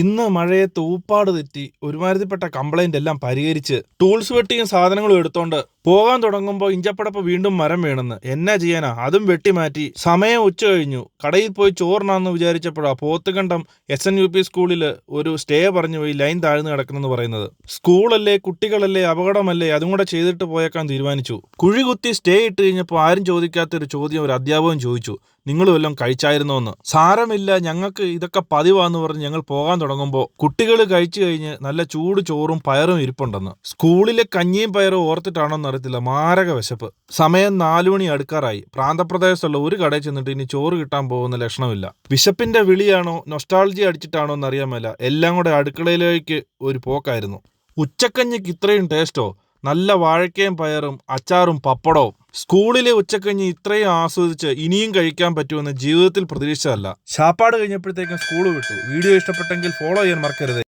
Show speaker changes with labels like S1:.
S1: ഇന്ന് മഴയത്ത് ഊപ്പാട് തെറ്റി ഒരുമാതിരിപ്പെട്ട കംപ്ലൈന്റ് എല്ലാം പരിഹരിച്ച് ടൂൾസ് വെട്ടിയും സാധനങ്ങളും എടുത്തോണ്ട് പോകാൻ തുടങ്ങുമ്പോൾ ഇഞ്ചപ്പടപ്പ് വീണ്ടും മരം വീണെന്ന്. എന്നാ ചെയ്യാനാ, അതും വെട്ടിമാറ്റി. സമയം ഉച്ച കഴിഞ്ഞു. കടയിൽ പോയി ചോറിനാന്ന് വിചാരിച്ചപ്പോഴാ പോത്തുകണ്ടം SNUP സ്കൂളിൽ ഒരു സ്റ്റേ പറഞ്ഞു പോയി ലൈൻ താഴ്ന്നു കിടക്കുന്നെന്ന് പറയുന്നത്. സ്കൂളല്ലേ, കുട്ടികളല്ലേ, അപകടമല്ലേ, അതും കൂടെ ചെയ്തിട്ട് പോയേക്കാൻ തീരുമാനിച്ചു. കുഴി കുത്തി സ്റ്റേ ഇട്ട് കഴിഞ്ഞപ്പോൾ ആരും ചോദിക്കാത്തൊരു ചോദ്യം ഒരു അധ്യാപകൻ ചോദിച്ചു: നിങ്ങൾ വല്ലതും കഴിച്ചായിരുന്നോന്ന്. സാരമില്ല, ഞങ്ങൾക്ക് ഇതൊക്കെ പതിവാന്ന് പറഞ്ഞ് ഞങ്ങൾ പോകാൻ തുടങ്ങുമ്പോൾ കുട്ടികൾ കഴിച്ചു കഴിഞ്ഞ് നല്ല ചൂട് ചോറും പയറും ഇരിപ്പുണ്ടെന്ന്. സ്കൂളിലെ കഞ്ഞിയും പയറും ഓർത്തിട്ടാണോന്ന് അറിയത്തില്ല, മാരക വിശപ്പ്. സമയം 4 മണി അടുക്കാറായി. പ്രാന്തപ്രദേശത്തുള്ള ഒരു കടയിൽ ചെന്നിട്ട് ഇനി ചോറ് കിട്ടാൻ പോകുന്ന ലക്ഷണമില്ല. വിശപ്പിന്റെ വിളിയാണോ നൊസ്റ്റാൾജി അടിച്ചിട്ടാണോ എന്ന് അറിയാമല്ല, എല്ലാം കൂടെ അടുക്കളയിലേക്ക് ഒരു പോക്കായിരുന്നു. ഉച്ചക്കഞ്ഞിക്ക് ഇത്രയും ടേസ്റ്റോ? നല്ല വാഴക്കയും പയറും അച്ചാറും പപ്പടവും. സ്കൂളിലെ ഉച്ചക്കഞ്ഞി ഇത്രയും ആസ്വദിച്ച് ഇനിയും കഴിക്കാൻ പറ്റുമെന്ന് ജീവിതത്തിൽ പ്രതീക്ഷിച്ചതല്ല. ശാപ്പാട് കഴിഞ്ഞപ്പോഴത്തേക്കും സ്കൂൾ വിട്ടു. വീഡിയോ ഇഷ്ടപ്പെട്ടെങ്കിൽ ഫോളോ ചെയ്യാൻ മറക്കരുത്.